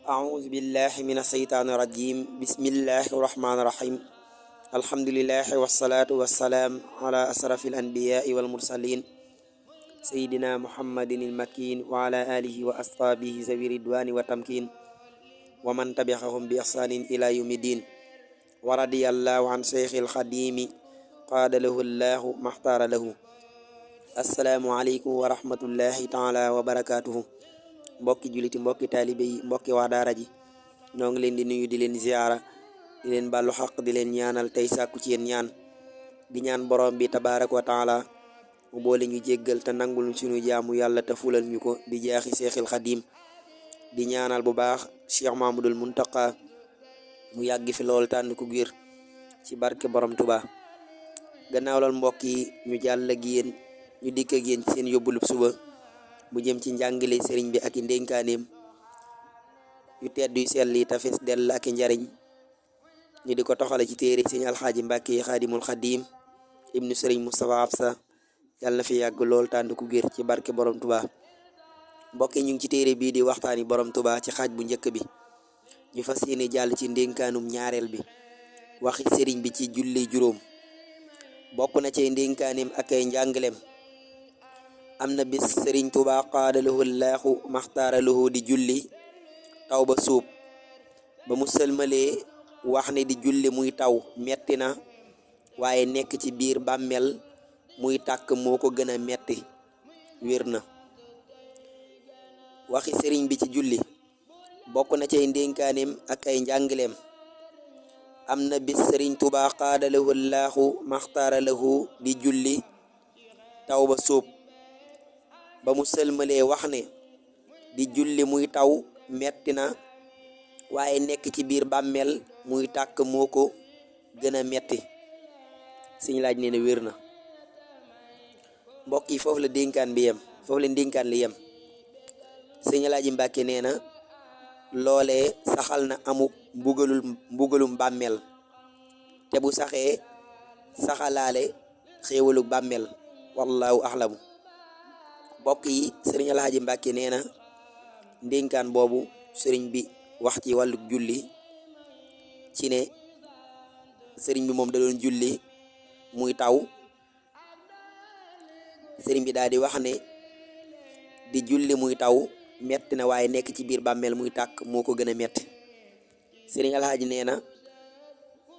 أعوذ بالله من الشيطان الرجيم بسم الله الرحمن الرحيم الحمد لله والصلاة والسلام على أشرف الأنبياء والمرسلين سيدنا محمد المكين وعلى آله وأصحابه ذوي الرضوان والتمكين ومن تبعهم بإحسان إلى يوم الدين ورضي الله عن شيخ الخديم قاد له الله ما اختار له السلام عليكم ورحمة الله تعالى وبركاته mbokki juliti mbokki taalibe yi mbokki waa daara ji ñoo ngi leen di nuyu di leen ziyaara di leen bàllu xaq di leen ñaanal tey sàkku ci yéen ñaan di ñaan borom bi tabaaraka wa taala mu boole ñu jéggal te nangul suñu jaamu yàlla te fulal ñu ko di jaaxi seexil xadim di ñaanal bu baax Cheikh Mamadul Muntaqa mu yàgg fi lool tànn ku gër ci barke borom Tuubaa gannaaw lool mbokk yi ñu jàll ak yéen ñu dikk ak yéen ci seen yóbbulub suba bu jëm ci njàngale sëriñ bi ak i ndénkaaneem yu tedd yu sell yi tafes dell ak i njariñ ñu di ko toxale ci téere sëriñ alxaaji Mbàkke xaadimul xadim ibnu sëriñ Moustapha Absa yàlla na fi yàgg lool tànd ku gër ci barke borom Tuubaa mbokk yi ñu ngi ci téere bii di waxtaani borom Tuubaa ci xaaj bu njëkk bi ñu fas yéene jàll ci ndénkaanum ñaareel bi waxi sëriñ bi ci julli juróom bokk na ci ndénkaaneem ak ay njàngaleem am na bis sëriñ Tuubaa qaadalahu laahu maxtaaralahu di julli taw ba suub ba mu sëlmalee wax ne di julli muy taw metti na waaye nekk ci biir bàmmeel muy tàkk moo ko gën a metti wér na waxi sëriñ bi ci julli bokk na cay ndénkaaneem ak ay njàngaleem am na bis sëriñ Tuubaa qaadalahu laahu maxtaaralahu di julli taw ba suub ba mu sëlmalee wax ne di julli muy taw metti na waaye nekk ci biir bàmmeel muy tàkk moo ko gën a metti suñ laaj nee na wér na mbokk yi foofu la dénkaan bi yem foofu la dénkaan li yem sëñ Alaaji Mbàkke nee na loolee saxal na amuk mbugalum bàmmeel te bu saxee saxalaale xéewalu bàmmeel wallahu axlamu mbokk yi sëriñ Alxaaji Mbàkke nee na ndénkaan boobu sëriñ bi wax ci wàllu julli ci ne sëriñ bi moom da doon julli muy taw sëriñ bi daal di wax ne di julli muy taw metti na waaye nekk ci biir bàmmeel muy tàkk moo ko gën a metti sëriñ Alxaaji nee na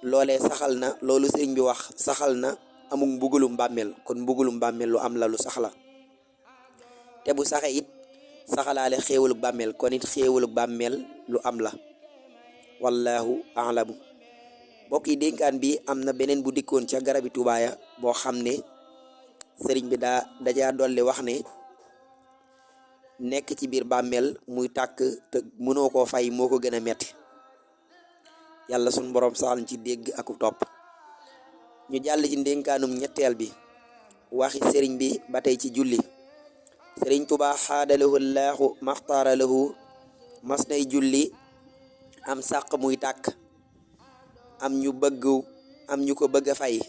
loolee saxal na loolu sëriñ bi wax saxal na amul mbugulum bàmmeel kon mbugulum bàmmeel lu am la lu saxla te bu saxe it saxalaale xéewalug bàmmeel kon it xéewalug bàmmeel lu am la wallahu alamu mbokk yi dénkaan bi am na beneen bu dikkoon ca garabi tubaaya boo xam ne sëriñ bi dajaa dolli wax ne nekk ci biir bàmmeel muy tàkk te mënoo koo fay moo ko gën a metti yàlla sun borom saxal ci dégg ak topp ñu jàll ci ndénkaanum ñetteel bi waxi sëriñ bi ba tey ci julli sëriñ Tuubaa xaadalahu laahu maxtaaralahu mas nay julli am sàq muy tàkk am ñu ko bëgg a fay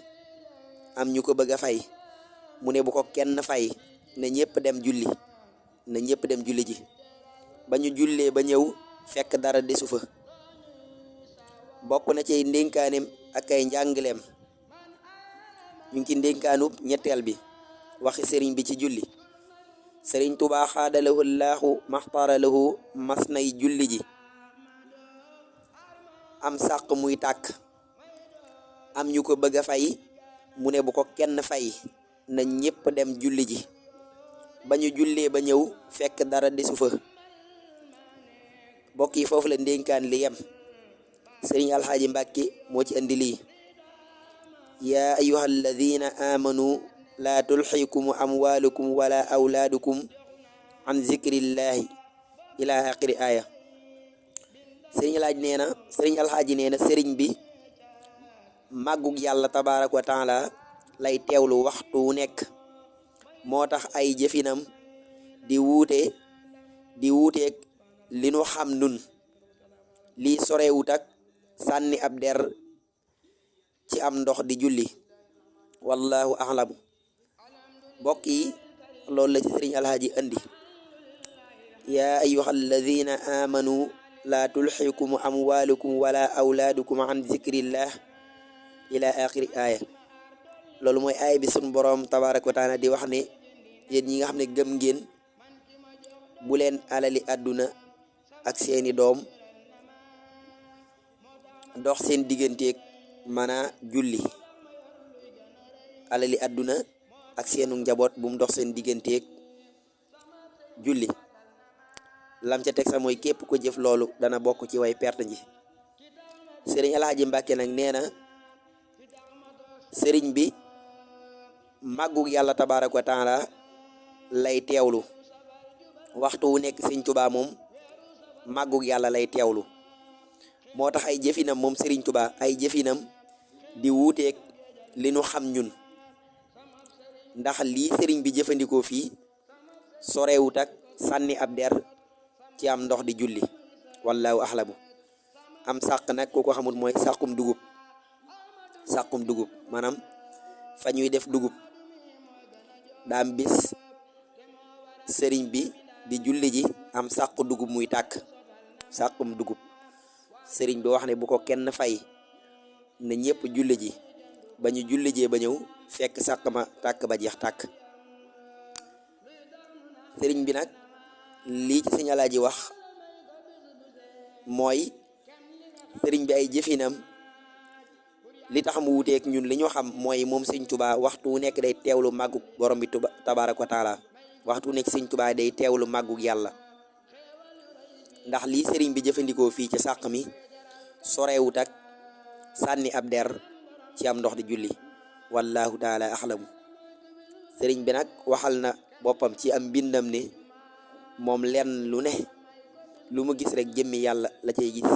mu ne bu ko kenn fay na ñëpp dem julli ji ba ñu jullee ba ñëw fekk dara desu fa bokk na ci ndénkaaneem ak ay njàngaleem ñu ngi ci ndénkaanub ñetteel bi waxi sëriñ bi ci julli sëriñ Tuubaa xaadalahu laahu maxtaaralahu mas nay julli ji am sàq muy tàkk am ñu ko bëgg a fay mu ne bu ko kenn fay na ñépp dem julli ji ba ñu jullee ba ñëw fekk dara desu fa mbokk yi foofu la ndénkaan li yem sëriñ Alxaaji Mbàkke moo ci andi lii yaa ayyuha alladina amanu laa tulxikum amwaalukum wala awlaadukum an zikrillahi ila axiri aya sëriñ Alxaaji nee na sëriñ bi màggug yàlla tabaaraka wa taala lay teewlu waxtu wu nekk moo tax ay jëfinam di wuuteeg li nu xam nun lii sorewut ak sànni ab der ci am ndox di julli wallahu axlamu mbokk yi loolu la ci sëriñ Alxaaji andi yaa ayyuha alladina amanu laa tulxikum amwalukum wala awlaadukum an zikrillah ila axiri aaya. loolu mooy aaya bi sun boroom tabaraka wa taala di wax ne yéen ñi nga xam ne gëm ngeen bu leen alali àdduna ak seeni doom dox seen digganteeg mana julli. alali àdduna ak seenu njaboot bu mu dox seen digganteeg julli. lam ca teg sax mooy képp ko jëf loolu dana bokk ci way perte ji. sëriñ Alaaji Mbàkke nag nee na sëriñ bi màggug yàlla tabaaraka wa taala lay teewlu waxtu wu nekk sëriñ Tuubaa moom màggug yàlla lay teewlu. moo tax ay jëfinam moom sëriñ Tuubaa ay jëfinam di wuuteeg li nu xam ñun, ndax lii sëriñ bi jëfandikoo fii sorewut ak sànni ab der ci am ndox di julli. wallaahu axlamu. am sàq nag ku ko xamul mooy sàqum dugub maanaam fa ñuy def dugub. daam bis sëriñ bi di julli ji am sàq dugub muy tàkk, sàqum dugub. sëriñ bi wax ne bu ko kenn fay, ne ñëpp julli ji. ba ñu julli jee ba ñëw fekk sàq ma tàkk ba jeex tàkk. sëriñ bi nag lii ci Sëriñ Alaaji wax mooy sëriñ bi ay jëfinam li tax mu wuteek ñun li ñu xam mooy moom Sëriñ Tuubaa waxtu wu nekk day teewlu màggug borom bi tabaaraka wa taala. waxtu wu nekk Sëriñ Tuubaa day teewlu màggug yàlla, ndax lii sëriñ bi jëfandikoo fii ci sàq mi sorewut ak sànni ab der ci am ndox di julli. wallahu taala axlamu. sëriñ bi nag waxal na boppam ci am mbindam ne moom lenn lu ne lu mu gis rek jëmmi yàlla la cay gis,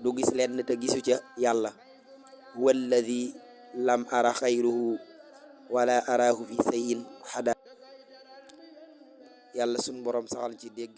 du gis lenn te gisu ca yàlla. walladi lam ara xayruhu wala arahu fi sayin xada. yàlla sun borom saxal ci dégg